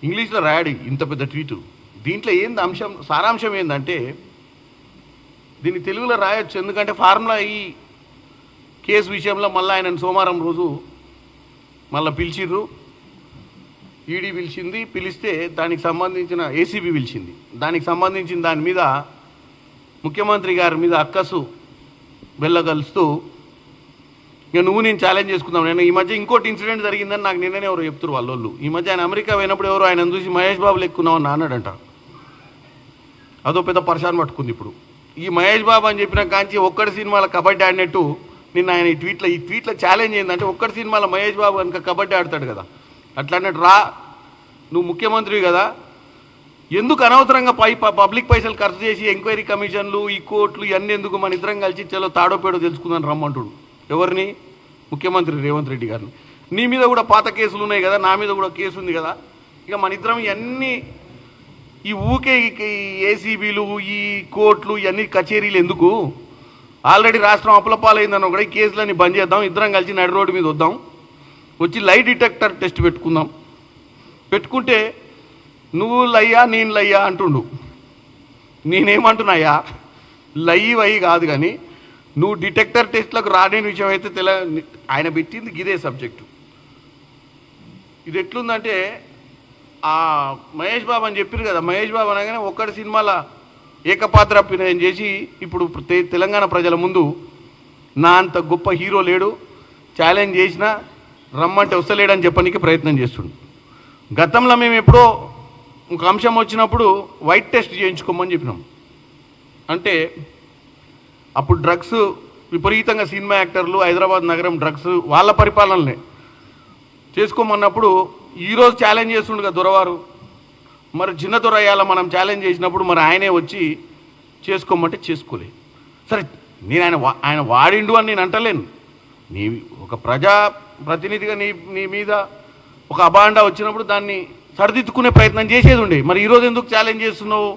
ఇంగ్లీష్లో రాయాడు ఇంత పెద్ద ట్వీటు. దీంట్లో ఏంది అంశం, సారాంశం ఏంటంటే దీన్ని తెలుగులో రాయొచ్చు. ఎందుకంటే ఫార్ములా ఈ కేసు విషయంలో మళ్ళీ ఆయన సోమవారం రోజు మళ్ళీ పిలిచిర్రు, ఈడీ పిలిచింది. పిలిస్తే దానికి సంబంధించిన ఏసీబీ పిలిచింది. దానికి సంబంధించిన దాని మీద ముఖ్యమంత్రి గారి మీద అక్కసు వెళ్ళగలుస్తూ ఇక నువ్వు నేను ఛాలెంజ్ చేసుకుందాం. నేను ఈ మధ్య ఇంకోటి ఇన్సిడెంట్ జరిగిందని నాకు నిన్ననే ఎవరు చెప్తారు వాళ్ళు. ఈ మధ్య ఆయన అమెరికా పోయినప్పుడు ఎవరు ఆయన చూసి మహేష్ బాబు లెక్కున్నావు అని అన్నాడంట. అదో పెద్ద పర్షాన్ పట్టుకుంది ఇప్పుడు. ఈ మహేష్ బాబు అని చెప్పిన కాంచి ఒక్కడి సినిమాలో కబడ్డీ ఆడినట్టు నిన్న ఆయన ఈ ట్వీట్లో ఛాలెంజ్ ఏంటంటే ఒక్కడి సినిమాలో మహేష్ బాబు కనుక కబడ్డీ ఆడతాడు కదా, అట్లా అన్నట్టు రా, నువ్వు ముఖ్యమంత్రివి కదా, ఎందుకు అనవసరంగా పబ్లిక్ పైసలు ఖర్చు చేసి ఎంక్వైరీ కమిషన్లు ఈ కోర్టులు ఇవన్నీ ఎందుకు, మన ఇద్దరం కలిసి చలో తాడోపేడో తెలుసుకుందని రమ్మంటుడు. ఎవరిని? ముఖ్యమంత్రి రేవంత్ రెడ్డి గారిని. నీ మీద కూడా పాత కేసులు ఉన్నాయి కదా, నా మీద కూడా కేసు ఉంది కదా, ఇక మన ఇద్దరం ఇవన్నీ ఈ ఊకే ఏసీబీలు ఈ కోర్టులు ఇవన్నీ కచేరీలు ఎందుకు, ఆల్రెడీ రాష్ట్రం అప్పులపాలైందని కూడా ఈ కేసులన్నీ బంద్ చేద్దాం, ఇద్దరం కలిసి నడి రోడ్డు మీద వద్దాం, వచ్చి లై డిటెక్టర్ టెస్ట్ పెట్టుకుందాం. పెట్టుకుంటే నువ్వు లయ్యా నేను లయ్యా అంటుండు. నేనేమంటున్నాయా, లయ్యి వయ్యి కాదు కానీ నువ్వు డిటెక్టర్ టెస్ట్లకు రాలేని విషయం అయితే ఆయన పెట్టింది ఇదే సబ్జెక్టు. ఇది ఎట్లుందంటే ఆ మహేష్ బాబు అని చెప్పారు కదా, మహేష్ బాబు అనగానే ఒక్కడి సినిమాలో ఏకపాత్ర అభినయం చేసి ఇప్పుడు తెలంగాణ ప్రజల ముందు నా అంత గొప్ప హీరో లేడు, ఛాలెంజ్ చేసినా రమ్మంటే వస్తలేడని చెప్పడానికి ప్రయత్నం చేస్తుండు. గతంలో మేము ఎప్పుడో ఒక అంశం వచ్చినప్పుడు వైట్ టెస్ట్ చేయించుకోమని చెప్పినాం. అంటే అప్పుడు డ్రగ్స్ విపరీతంగా సినిమా యాక్టర్లు హైదరాబాద్ నగరం డ్రగ్స్ వాళ్ళ పరిపాలనలే చేసుకోమన్నప్పుడు ఈరోజు ఛాలెంజ్ చేస్తుండగా దొరవారు, మరి చిన్న దొర అయ్యాల మనం ఛాలెంజ్ చేసినప్పుడు మరి ఆయనే వచ్చి చేసుకోమంటే చేసుకోలే. సరే నేను ఆయన వాడిండు అని నేను అంటలేను. నీ ఒక ప్రజా ప్రతినిధిగా నీ మీద ఒక అబాండా వచ్చినప్పుడు దాన్ని సరిదిద్దుకునే ప్రయత్నం చేసేది ఉండే. మరి ఈరోజు ఎందుకు ఛాలెంజ్ చేస్తున్నావు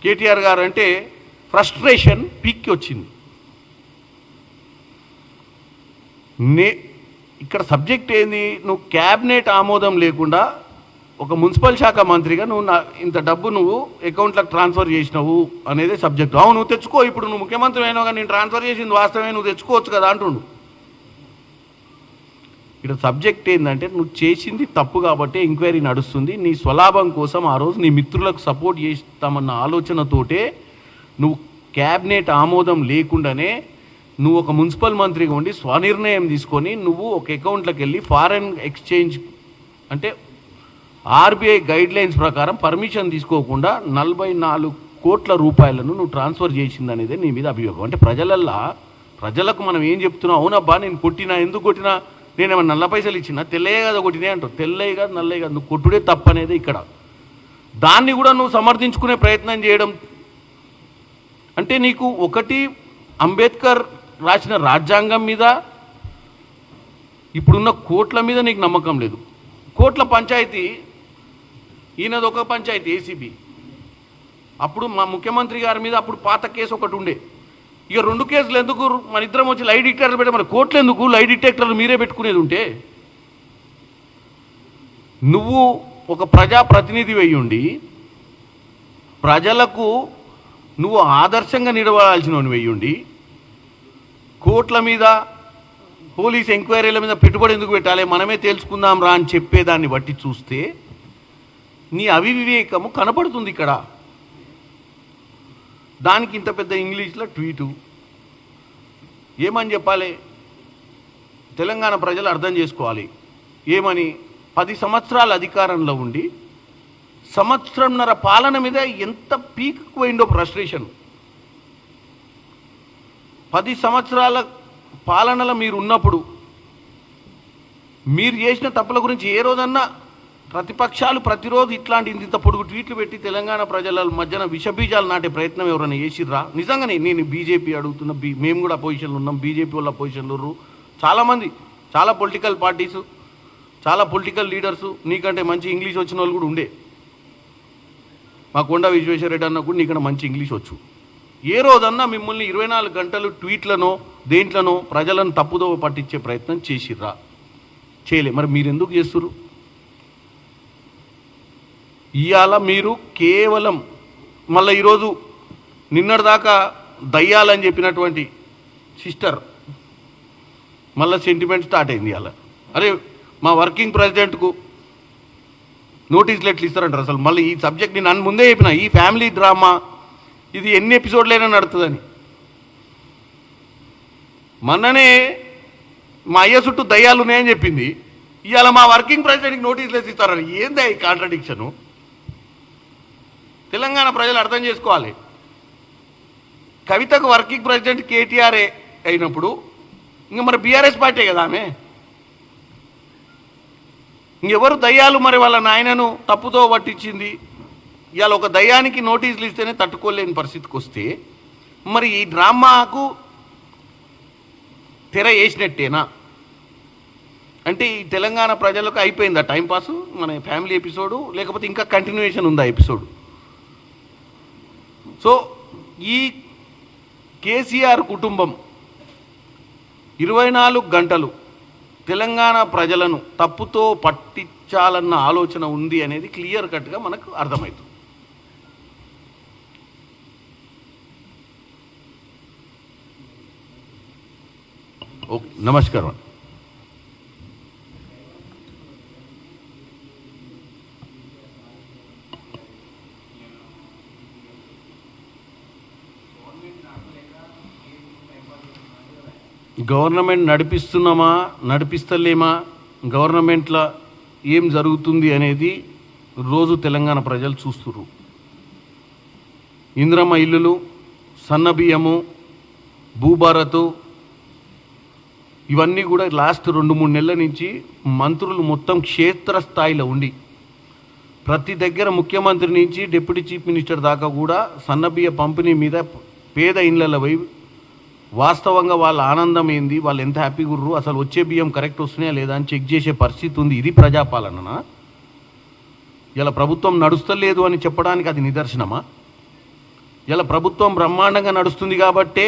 కేటీఆర్ గారు అంటే ఫ్రస్ట్రేషన్ పీక్కి వచ్చింది. ఇక్కడ సబ్జెక్ట్ ఏంది, నువ్వు క్యాబినెట్ ఆమోదం లేకుండా ఒక మున్సిపల్ శాఖ మంత్రిగా నువ్వు ఇంత డబ్బు నువ్వు అకౌంట్లకు ట్రాన్స్ఫర్ చేసినావు అనేది సబ్జెక్టు. అవును నువ్వు తెచ్చుకో, ఇప్పుడు నువ్వు ముఖ్యమంత్రి అయినావు కానీ నేను ట్రాన్స్ఫర్ చేసింది వాస్తవమే, నువ్వు తెచ్చుకోవచ్చు కదా అంటుండు. ఇక్కడ సబ్జెక్ట్ ఏంటంటే నువ్వు చేసింది తప్పు కాబట్టి ఎంక్వైరీ నడుస్తుంది, నీ స్వలాభం కోసం ఆ రోజు నీ మిత్రులకు సపోర్ట్ చేస్తామన్న ఆలోచనతోటే నువ్వు క్యాబినెట్ ఆమోదం లేకుండానే నువ్వు ఒక మున్సిపల్ మంత్రిగా ఉండి స్వనిర్ణయం తీసుకొని నువ్వు ఒక అకౌంట్లోకి వెళ్ళి ఫారెన్ ఎక్స్చేంజ్ అంటే ఆర్బీఐ గైడ్లైన్స్ ప్రకారం పర్మిషన్ తీసుకోకుండా 44 కోట్ల రూపాయలను నువ్వు ట్రాన్స్ఫర్ చేసింది అనేది నీ మీద అభియోగం. అంటే ప్రజలకు మనం ఏం చెప్తున్నావు, అవునబ్బా నేను కొట్టినా, ఎందుకు కొట్టినా, నేనేమన్నా నల్ల పైసలు ఇచ్చినా, తెల్లయ్య కదా కొట్టినా అంటావు. తెల్లయ్య కాదు నల్లయ్య కాదు, నువ్వు కొట్టుడే తప్పు అనేది ఇక్కడ. దాన్ని కూడా నువ్వు సమర్థించుకునే ప్రయత్నం చేయడం అంటే నీకు ఒకటి అంబేద్కర్ రాసిన రాజ్యాంగం మీద ఇప్పుడున్న కోట్ల మీద నీకు నమ్మకం లేదు. కోట్ల పంచాయతీ ఈయనది ఒక పంచాయతీ ఏసీబీ. అప్పుడు మా ముఖ్యమంత్రి గారి మీద అప్పుడు పాత కేసు ఒకటి ఉండే. ఇక 2 కేసులు ఎందుకు, మన ఇద్దరం వచ్చి లై డిటెక్టర్లు పెట్టే, మన కోర్టులు ఎందుకు, లై డిటెక్టర్లు మీరే పెట్టుకునేది ఉంటే. నువ్వు ఒక ప్రజాప్రతినిధి వెయ్యుండి ప్రజలకు నువ్వు ఆదర్శంగా నిలబడాల్సిన వెయ్యుండి కోర్టుల మీద పోలీస్ ఎంక్వైరీల మీద పెట్టుబడి ఎందుకు పెట్టాలి, మనమే తెలుసుకుందాం రా అని చెప్పేదాన్ని బట్టి చూస్తే నీ అవివేకము కనపడుతుంది ఇక్కడ. దానికి ఇంత పెద్ద ఇంగ్లీష్లో ట్వీటు ఏమని చెప్పాలి, తెలంగాణ ప్రజలు అర్థం చేసుకోవాలి. ఏమని, 10 సంవత్సరాల అధికారంలో ఉండి సంవత్సరంన్నర పాలన మీద ఎంత పీక్ పోయిందో ఫ్రస్ట్రేషన్. 10 సంవత్సరాల పాలనలో మీరు ఉన్నప్పుడు మీరు చేసిన తప్పుల గురించి ఏ రోజన్నా ప్రతిపక్షాలు ప్రతిరోజు ఇట్లాంటి ఇంత పొడుగు ట్వీట్లు పెట్టి తెలంగాణ ప్రజల మధ్యన విషబీజాలు నాటే ప్రయత్నం ఎవరైనా చేసిర్రా? నిజంగానే నేను బీజేపీ అడుగుతున్నా, మేము కూడా పొజిషన్లు ఉన్నాం, బీజేపీ వాళ్ళ పొజిషన్లు ఉన్నారు, చాలామంది చాలా పొలిటికల్ పార్టీసు చాలా పొలిటికల్ లీడర్సు నీకంటే మంచి ఇంగ్లీష్ వచ్చిన వాళ్ళు కూడా ఉండే. మా కొండ విశ్వేశ్వరరెడ్డి అన్న కూడా నీకన్నా మంచి ఇంగ్లీష్ వచ్చు. ఏ రోజన్నా మిమ్మల్ని 24 గంటలు ట్వీట్లనో దేంట్లనో ప్రజలను తప్పుదో పట్టించే ప్రయత్నం చేసిర్రా? చేయలే. మరి మీరు ఎందుకు చేస్తుర్రు? ఇవాళ మీరు కేవలం మళ్ళీ ఈరోజు నిన్నటిదాకా దయ్యాలని చెప్పినటువంటి సిస్టర్ మళ్ళీ సెంటిమెంట్ స్టార్ట్ అయింది ఇవాళ. అరే మా వర్కింగ్ ప్రెసిడెంట్కు నోటీసులు ఎట్లు ఇస్తారంటారు అసలు? మళ్ళీ ఈ సబ్జెక్ట్ నేను ముందే చెప్పిన, ఈ ఫ్యామిలీ డ్రామా ఇది ఎన్ని ఎపిసోడ్లైనా నడుతుందని. మొన్ననే మా అయ్య చుట్టూ దయ్యాలు ఉన్నాయని చెప్పింది, ఇవాళ మా వర్కింగ్ ప్రెసిడెంట్కి నోటీసులు వేసి ఇస్తారని. ఏందా ఈ కాంట్రడిక్షను? తెలంగాణ ప్రజలు అర్థం చేసుకోవాలి. కవితకు వర్కింగ్ ప్రెసిడెంట్ కేటీఆర్ఏ అయినప్పుడు ఇంకా మరి బీఆర్ఎస్ పార్టీ కదా ఆమె. ఇంకెవరు దయ్యాలు మరి వాళ్ళ నాయనను తప్పుతో పట్టించింది? ఇవాళ ఒక దయ్యానికి నోటీసులు ఇస్తేనే తట్టుకోలేని పరిస్థితికి వస్తే మరి ఈ డ్రామాకు తెర వేసినట్టేనా? అంటే ఈ తెలంగాణ ప్రజలకు అయిపోయిందా టైంపాసు మన ఫ్యామిలీ ఎపిసోడు, లేకపోతే ఇంకా కంటిన్యూయేషన్ ఉందా ఎపిసోడ్? సో ఈ కేసీఆర్ కుటుంబం 24 గంటలు తెలంగాణ ప్రజలను తప్పుతో పట్టించాలన్న ఆలోచన ఉంది అనేది క్లియర్ కట్గా మనకు అర్థమవుతుంది. ఓకే, నమస్కారం. గవర్నమెంట్ నడిపిస్తున్నామా నడిపిస్తలేమా, గవర్నమెంట్లో ఏం జరుగుతుంది అనేది రోజు తెలంగాణ ప్రజలు చూస్తున్నారు. ఇంద్రమ్మ ఇల్లులు, సన్నబియ్యము, భూభారత్ ఇవన్నీ కూడా లాస్ట్ 2-3 నెలల నుంచి మంత్రులు మొత్తం క్షేత్రస్థాయిలో ఉండి ప్రతి దగ్గర ముఖ్యమంత్రి నుంచి డిప్యూటీ చీఫ్ మినిస్టర్ దాకా కూడా సన్నబియ్య పంపిణీ మీద పేద ఇళ్లలో పోయి వాస్తవంగా వాళ్ళ ఆనందం ఏంది, వాళ్ళు ఎంత హ్యాపీగా ఉర్రు, అసలు వచ్చే బియ్యం కరెక్ట్ వస్తున్నాయా లేదా అని చెక్ చేసే పరిస్థితి ఉంది. ఇది ప్రజాపాలన? ఇలా ప్రభుత్వం నడుస్తలేదు అని చెప్పడానికి అది నిదర్శనమా? ఇలా ప్రభుత్వం బ్రహ్మాండంగా నడుస్తుంది కాబట్టే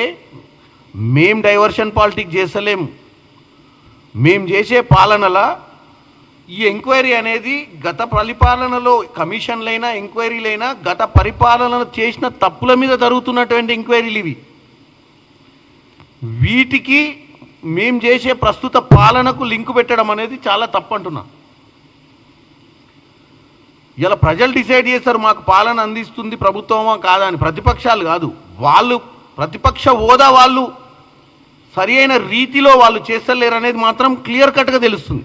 మేం డైవర్షన్ పాలిటిక్స్ చేస్తలేము. మేం చేసే పాలనలా ఈ ఎంక్వైరీ అనేది గత పరిపాలనలో కమిషన్లైనా ఎంక్వైరీలైనా గత పరిపాలనలో చేసిన తప్పుల మీద జరుగుతున్నటువంటి ఎంక్వైరీలు ఇవి. వీటికి మేం చేసే ప్రస్తుత పాలనకు లింకు పెట్టడం అనేది చాలా తప్పంటున్నా. ఇలా ప్రజలు డిసైడ్ చేస్తారు మాకు పాలన అందిస్తుంది ప్రభుత్వమా కాదా అని. ప్రతిపక్షాలు కాదు, వాళ్ళు ప్రతిపక్ష హోదా వాళ్ళు సరి అయిన రీతిలో వాళ్ళు చేస్తలేరు అనేది మాత్రం క్లియర్ కట్గా తెలుస్తుంది.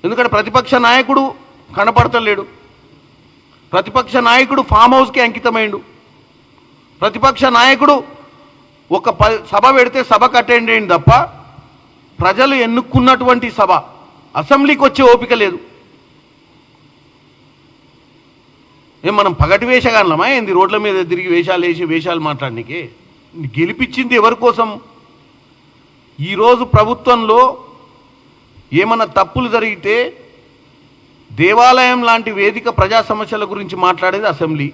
ఎందుకంటే ప్రతిపక్ష నాయకుడు కనపడతలేడు, ప్రతిపక్ష నాయకుడు ఫామ్ హౌస్కి అంకితమైండు, ప్రతిపక్ష నాయకుడు ఒక సభ పెడితే సభకు అటెండ్ అయ్యింది తప్ప ప్రజలు ఎన్నుకున్నటువంటి సభ అసెంబ్లీకి వచ్చే ఓపిక లేదు. ఏం మనం పగటి వేషగానమా ఏంది? రోడ్ల మీద తిరిగి వేషాలు వేసి వేషాలు మాట్లాడడానికి? గెలిపించింది ఎవరి కోసం? ఈరోజు ప్రభుత్వంలో ఏమన్నా తప్పులు జరిగితే దేవాలయం లాంటి వేదిక ప్రజా సమస్యల గురించి మాట్లాడేది అసెంబ్లీ.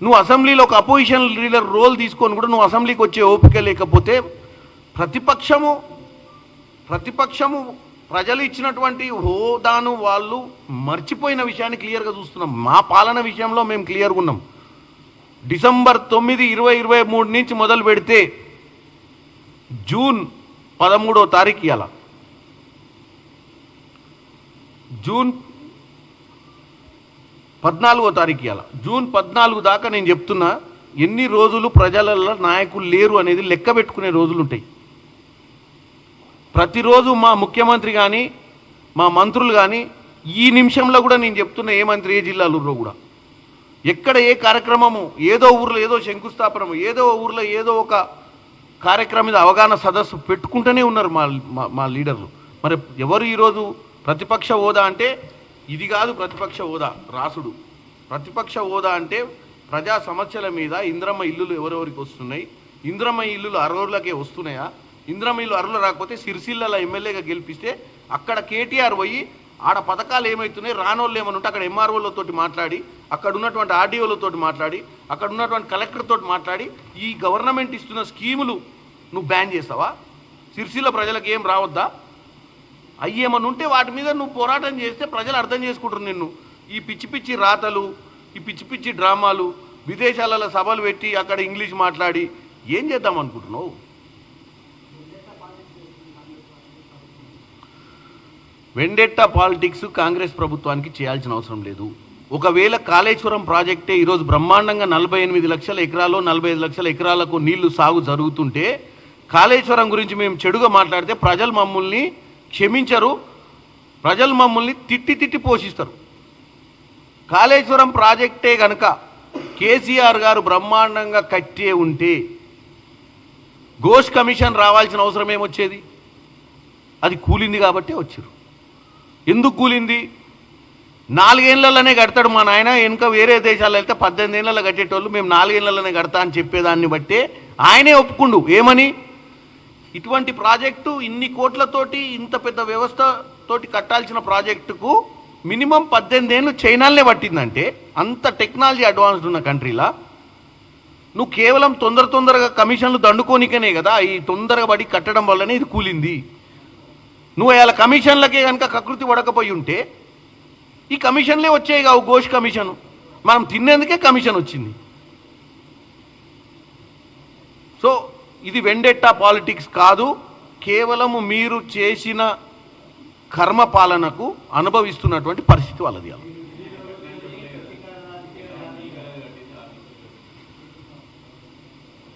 నువ్వు అసెంబ్లీలో ఒక అపోజిషన్ లీడర్ రోల్ తీసుకొని కూడా నువ్వు అసెంబ్లీకి వచ్చే ఓపిక లేకపోతే ప్రతిపక్షము ప్రజలు ఇచ్చినటువంటి హోదాను వాళ్ళు మర్చిపోయిన విషయాన్ని క్లియర్గా చూస్తున్నాం. మా పాలన విషయంలో మేము క్లియర్గా ఉన్నాం. డిసెంబర్ 9, 2023 నుంచి మొదలు పెడితే జూన్ 13వ తారీఖు ఇవాళ, జూన్ 14వ తారీఖు ఇవాళ, జూన్ 14 దాకా నేను చెప్తున్నా ఎన్ని రోజులు ప్రజలలో నాయకులు లేరు అనేది లెక్క పెట్టుకునే రోజులు ఉంటాయి. ప్రతిరోజు మా ముఖ్యమంత్రి కానీ మా మంత్రులు కానీ ఈ నిమిషంలో కూడా నేను చెప్తున్నా ఏ మంత్రి ఏ జిల్లాలో కూడా ఎక్కడ ఏ కార్యక్రమము, ఏదో ఊర్లో ఏదో శంకుస్థాపనము, ఏదో ఊర్లో ఏదో ఒక కార్యక్రమం మీద అవగాహన సదస్సు పెట్టుకుంటూనే ఉన్నారు మా లీడర్లు. మరి ఎవరు ఈరోజు ప్రతిపక్ష హోదా అంటే ఇది కాదు. ప్రతిపక్ష హోదా రాసుడు, ప్రతిపక్ష హోదా అంటే ప్రజా సమస్యల మీద ఇంద్రమ్మ ఇల్లులు ఎవరెవరికి వస్తున్నాయి, ఇంద్రమ్మ ఇల్లులు అర్హులకే వస్తున్నాయా, ఇంద్రమ్మ ఇల్లు అర్హులు రాకపోతే సిరిసిల్ల ఎమ్మెల్యేగా గెలిపిస్తే అక్కడ కేటీఆర్ పోయి ఆడ పథకాలు ఏమవుతున్నాయి రానోళ్ళు ఏమని ఉంటే అక్కడ ఎంఆర్ఓలతో మాట్లాడి, అక్కడ ఉన్నటువంటి ఆర్డీఓలతో మాట్లాడి, అక్కడ ఉన్నటువంటి కలెక్టర్తో మాట్లాడి ఈ గవర్నమెంట్ ఇస్తున్న స్కీములు నువ్వు బ్యాన్ చేస్తావా? సిరిసిల్ల ప్రజలకు ఏం రావద్దా? అవి ఏమని ఉంటే వాటి మీద నువ్వు పోరాటం చేస్తే ప్రజలు అర్థం చేసుకుంటారు నిన్ను. ఈ పిచ్చి పిచ్చి రాతలు, ఈ పిచ్చి పిచ్చి డ్రామాలు, విదేశాలలో సభలు పెట్టి అక్కడ ఇంగ్లీష్ మాట్లాడి ఏం చేద్దాం అనుకుంటున్నావు? వెండెట్టా పాలిటిక్స్ కాంగ్రెస్ ప్రభుత్వానికి చేయాల్సిన అవసరం లేదు. ఒకవేళ కాళేశ్వరం ప్రాజెక్టే ఈరోజు బ్రహ్మాండంగా 48 లక్షల ఎకరాలు 45 లక్షల ఎకరాలకు నీళ్లు సాగు జరుగుతుంటే కాళేశ్వరం గురించి మేము చెడుగా మాట్లాడితే ప్రజలు మమ్మల్ని క్షమించరు, ప్రజలు మమ్మల్ని తిట్టి తిట్టి పోషిస్తారు. కాళేశ్వరం ప్రాజెక్టే కనుక కేసీఆర్ గారు బ్రహ్మాండంగా కట్టే ఉంటే ఘోష్ కమిషన్ రావాల్సిన అవసరం ఏమొచ్చేది? అది కూలింది కాబట్టి వచ్చారు. ఎందుకు కూలింది? 4 ఏళ్లలోనే కడతాడు మా నాయన, వెనుక వేరే దేశాల్లో వెళ్తే 18 ఏళ్లలో కట్టేటోళ్ళు మేము 4 ఏళ్లలోనే కడతా అని చెప్పేదాన్ని బట్టే ఆయనే ఒప్పుకుండు. ఏమని? ఇటువంటి ప్రాజెక్టు ఇన్ని కోట్లతోటి ఇంత పెద్ద వ్యవస్థతోటి కట్టాల్సిన ప్రాజెక్టుకు మినిమం 18 ఏళ్ళు చైనాలనే పట్టిందంటే, అంత టెక్నాలజీ అడ్వాన్స్డ్ ఉన్న కంట్రీలా నువ్వు కేవలం తొందరగా కమిషన్లు దండుకోనికనే కదా ఈ తొందరగా పడి కట్టడం వల్లనే ఇది కూలింది. నువ్వు అలా కమిషన్లకే కనుక కకృతి పడకపోయి ఉంటే ఈ కమిషన్లే వచ్చాయి కావు. ఘోష్ కమిషన్ మనం తినేందుకే కమిషన్ వచ్చింది. సో ఇది వెండెట్టా పాలిటిక్స్ కాదు, కేవలము మీరు చేసిన కర్మ పాలనకు అనుభవిస్తున్నటువంటి పరిస్థితి వాళ్ళది.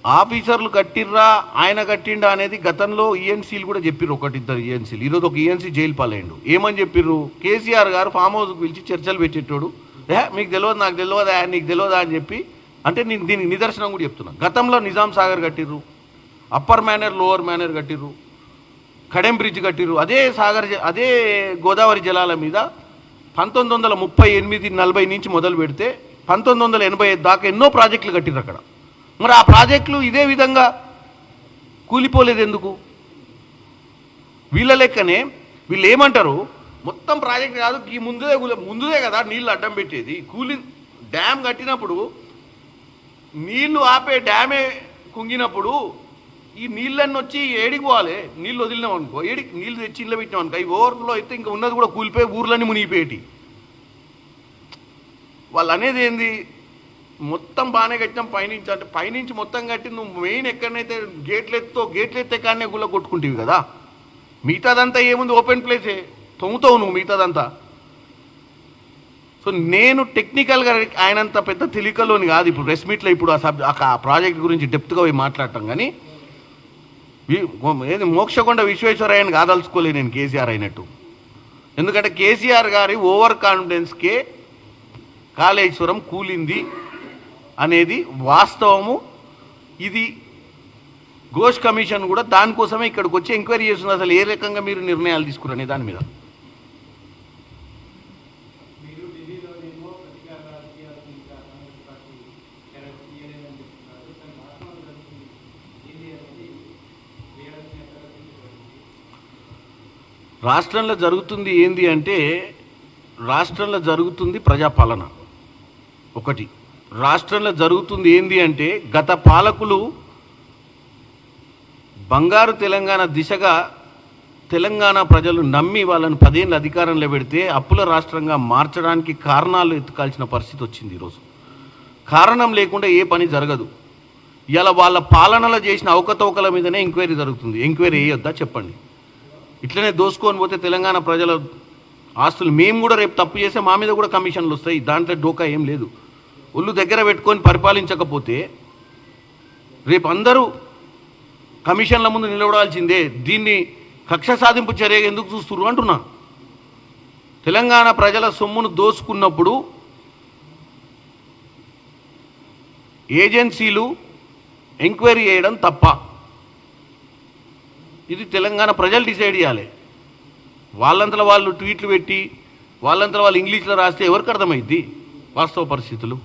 ఆఫీసర్లు కట్టిర్రా ఆయన కట్టిండా అనేది గతంలో ఈఎన్సీలు కూడా చెప్పిర్రు, 1-2 ఈఎన్సీలు. ఈరోజు ఒక ఈఎన్సీ జైలు పాలైండు. ఏమని చెప్పిర్రు? కేసీఆర్ గారు ఫామ్ హౌస్కి పిలిచి చర్చలు పెట్టేటోడు, మీకు తెలియదు నాకు తెలియదా నీకు తెలియదా అని చెప్పి అంటే నేను దీనికి నిదర్శనం కూడా చెప్తున్నాను. గతంలో నిజాం సాగర్ కట్టిర్రు, అప్పర్ మేనర్ లోవర్ మేనర్ కట్టిర్రు, కడెం బ్రిడ్జ్ కట్టిర్రు. అదే గోదావరి జలాల మీద 1938-40 నుంచి మొదలు పెడితే 1985 దాకా ఎన్నో ప్రాజెక్టులు కట్టిర్రు అక్కడ. మరి ఆ ప్రాజెక్టులు ఇదే విధంగా కూలిపోలేదు ఎందుకు? వీళ్ళ లెక్కనే వీళ్ళు ఏమంటారు, మొత్తం ప్రాజెక్ట్ కాదు ఈ ముందుదే కదా నీళ్ళు అడ్డం పెట్టేది. డ్యామ్ కట్టినప్పుడు నీళ్లు ఆపే డ్యామే కుంగినప్పుడు ఈ నీళ్ళన్నీ వచ్చి ఏడికి పోవాలి? నీళ్ళు వదిలినాం అనుకో, నీళ్ళు తెచ్చి ఇళ్ళ పెట్టినాం అనుకో, ఈ ఓవర్ఫ్లో అయితే ఇంకా ఉన్నది కూడా కూలిపోయి ఊర్లన్నీ మునిగిపోయేటి. వాళ్ళు అనేది ఏంది, మొత్తం బాగానే కట్టినాం పైనుంచి అంటే పైనుంచి మొత్తం కట్టి నువ్వు మెయిన్ ఎక్కడనైతే గేట్లు ఎత్తే కానీ గుళ్ళ కొట్టుకుంటేవి కదా. మిగతాదంతా ఏముంది, ఓపెన్ ప్లేసే, తొమ్ముతావు నువ్వు మిగతాదంతా. సో నేను టెక్నికల్గా ఆయనంత పెద్ద తెలికలోని కాదు ఇప్పుడు ప్రెస్ మీట్లో ఇప్పుడు ఆ ప్రాజెక్ట్ గురించి డెప్త్గా పోయి మాట్లాడటం. కానీ ఏది మోక్షకొండ విశ్వేశ్వరయ్యని కాదలుచుకోలే నేను కేసీఆర్ అయినట్టు. ఎందుకంటే కేసీఆర్ గారి ఓవర్ కాన్ఫిడెన్స్కే కాళేశ్వరం కూలింది అనేది వాస్తవము. ఇది ఘోష్ కమిషన్ కూడా దానికోసమే ఇక్కడికి వచ్చి ఎంక్వైరీ చేస్తుంది, అసలు ఏ రకంగా మీరు నిర్ణయాలు తీసుకురనే దాని మీద. రాష్ట్రంలో జరుగుతుంది ఏంది అంటే, రాష్ట్రంలో జరుగుతుంది ప్రజాపాలన ఒకటి. రాష్ట్రంలో జరుగుతుంది ఏంది అంటే, గత పాలకులు బంగారు తెలంగాణ దిశగా తెలంగాణ ప్రజలు నమ్మి వాళ్ళని 10 ఏళ్ళు అధికారంలో పెడితే అప్పుల రాష్ట్రంగా మార్చడానికి కారణాలు ఎత్తుకాల్సిన పరిస్థితి వచ్చింది. ఈరోజు కారణం లేకుండా ఏ పని జరగదు. ఇలా వాళ్ళ పాలనలో చేసిన అవకతవకల మీదనే ఎంక్వైరీ జరుగుతుంది. ఎంక్వైరీ వేయొద్దా చెప్పండి? ఇట్లనే దోసుకొని పోతే తెలంగాణ ప్రజల ఆస్తులు మేము కూడా రేపు తప్పు చేస్తే మా మీద కూడా కమిషన్లు వస్తాయి, దాంట్లో డోకా ఏం లేదు. ఒళ్ళు దగ్గర పెట్టుకొని పరిపాలించకపోతే రేపు అందరూ కమిషన్ల ముందు నిలబడాల్సిందే. దీన్ని కక్ష సాధింపు చర్య ఎందుకు చూస్తున్నారు అంటున్నా. తెలంగాణ ప్రజల సొమ్మును దోసుకున్నప్పుడు ఏజెన్సీలు ఎంక్వైరీ చేయడం తప్ప? ఇది తెలంగాణ ప్రజలు డిసైడ్ చేయాలి. వాళ్ళంతలో వాళ్ళు ట్వీట్లు పెట్టి వాళ్ళంతలో వాళ్ళు ఇంగ్లీష్లో రాస్తే ఎవరికి అర్థమైద్ది వాస్తవ పరిస్థితులు?